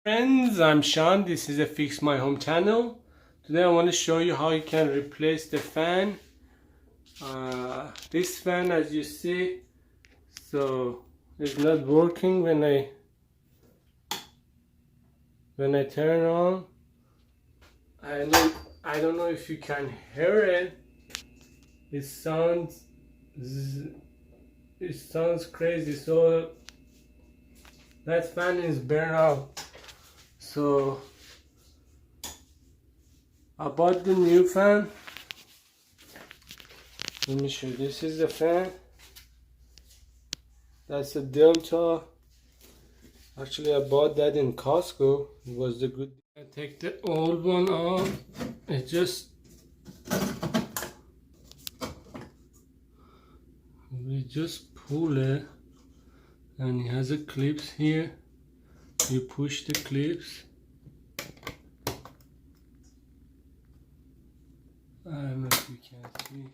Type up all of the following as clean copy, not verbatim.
Friends, I'm Sean. This is a Fix My Home channel. Today I want to show you how you can replace the fan. This fan, as you see, so it's not working when I turn on. I don't know if you can hear it. It sounds crazy. So that fan is burned out. So I bought the new fan. Let me show you. This is the fan. That's a Delta. Actually, I bought that in Costco. It was the good. I take the old one off. It just we just pull it, and it has a clips here. You push the clips. I don't know if you can see.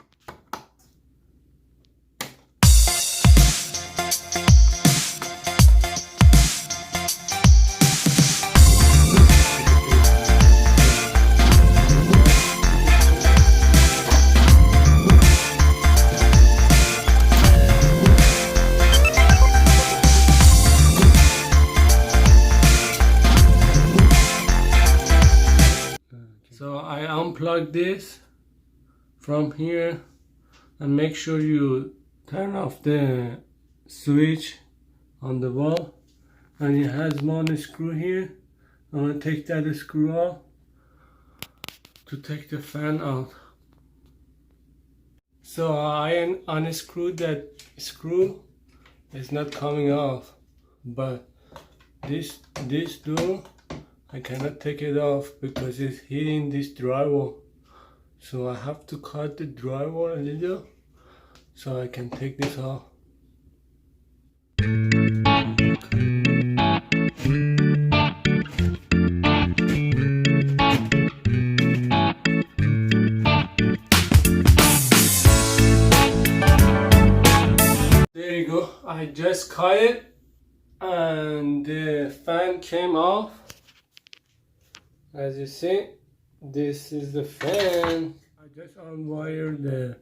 So I unplug this from here, and make sure you turn off the switch on the wall, and it has one screw here. I'm going to take that screw off to take the fan out. So I unscrewed that screw. It's not coming off, but this door, I cannot take it off because it's hitting this drywall. So I have to cut the drywall a little so I can take this off. There you go. I just cut it and the fan came off. As you see, this is the fan. I just unwired the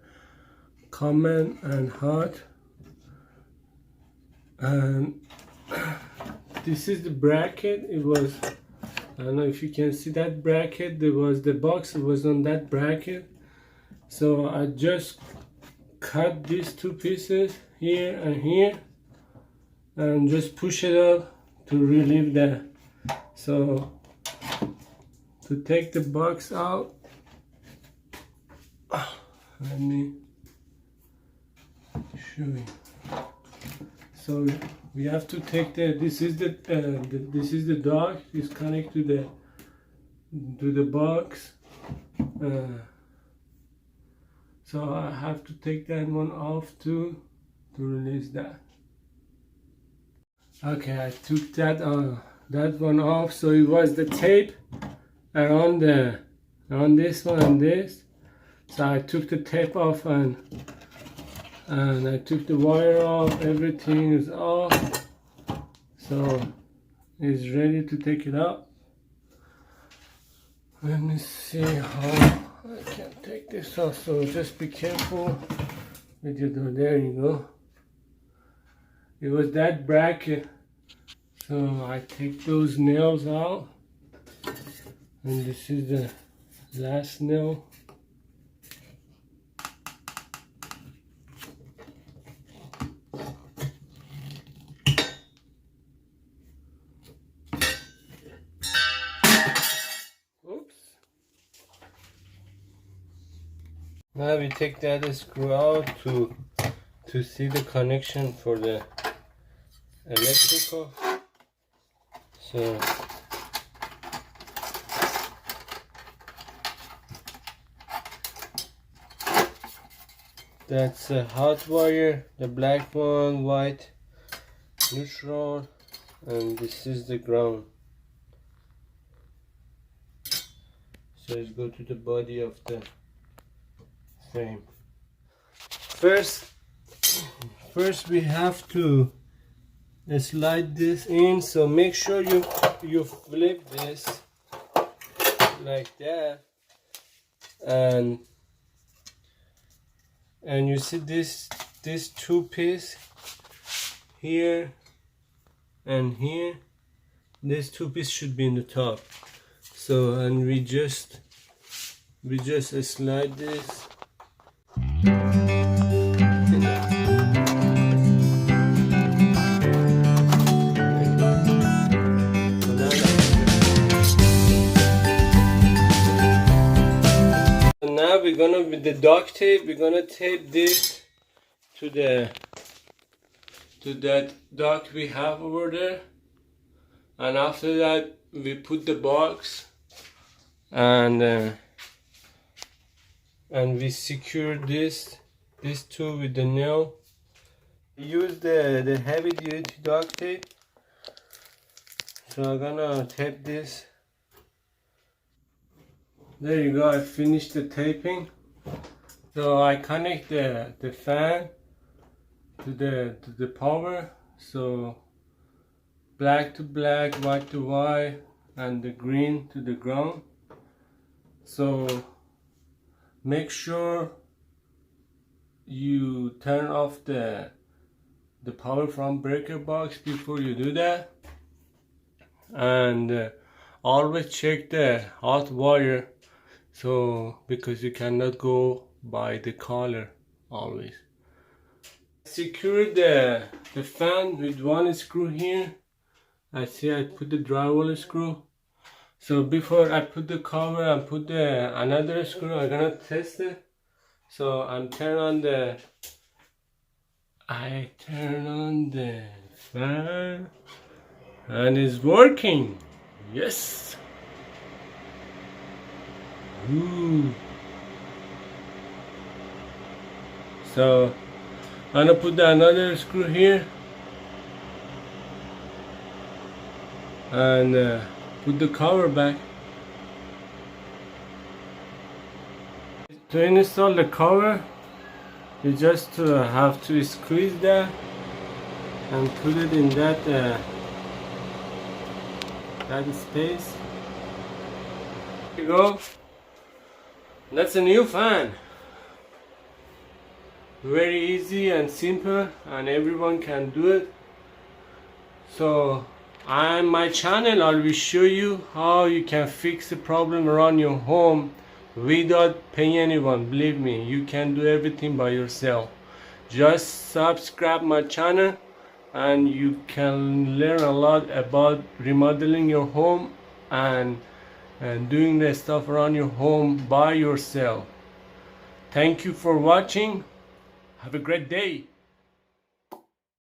common and hot, and this is the bracket. It was, I don't know if you can see that bracket. There was the box, it was on that bracket. So I just cut these two pieces here and here and just push it up to relieve that. So to take the box out, let me show you. So we have to take this is the dock. It's connected to the box. So I have to take that one off too to release that. Okay, I took that one off. So it was the tape around this one and this. So I took the tape off and I took the wire off. Everything is off, so it's ready to take it out. Let me see how I can take this off. So just be careful with your door. There you go. It was that bracket, so I take those nails out. And this is the last nail. Oops. Now we take that screw out to see the connection for the electrical. So that's a hot wire, the black one, white, neutral, and this is the ground. So let's go to the body of the frame. First we have to slide this in, so make sure you you flip this like that, and you see this two piece here and here. This two piece should be in the top. So, and we just slide this. Now we're gonna, with the duct tape, we're gonna tape this to that duct we have over there, and after that we put the box and we secure this two with the nail. Use the heavy duty duct tape. So I'm gonna tape this. There you go, I finished the taping. So I connect the fan to the power. So black to black, white to white, and the green to the ground. So make sure you turn off the power from breaker box before you do that, and always check the hot wire, so because you cannot go by the color always. Secure the fan with one screw here. I see I put the drywall screw. So before I put the cover and put another screw, I'm gonna test it. So I turn on the fan and it's working. Yes. Ooh. So I'm gonna put another screw here and put the cover back. To install the cover, you just have to squeeze that and put it in that space. There you go. That's a new fan. Very easy and simple, and everyone can do it. So on my channel, I will show you how you can fix the problem around your home without paying anyone. Believe me, you can do everything by yourself. Just subscribe my channel and you can learn a lot about remodeling your home and doing the stuff around your home by yourself. Thank you for watching. Have a great day.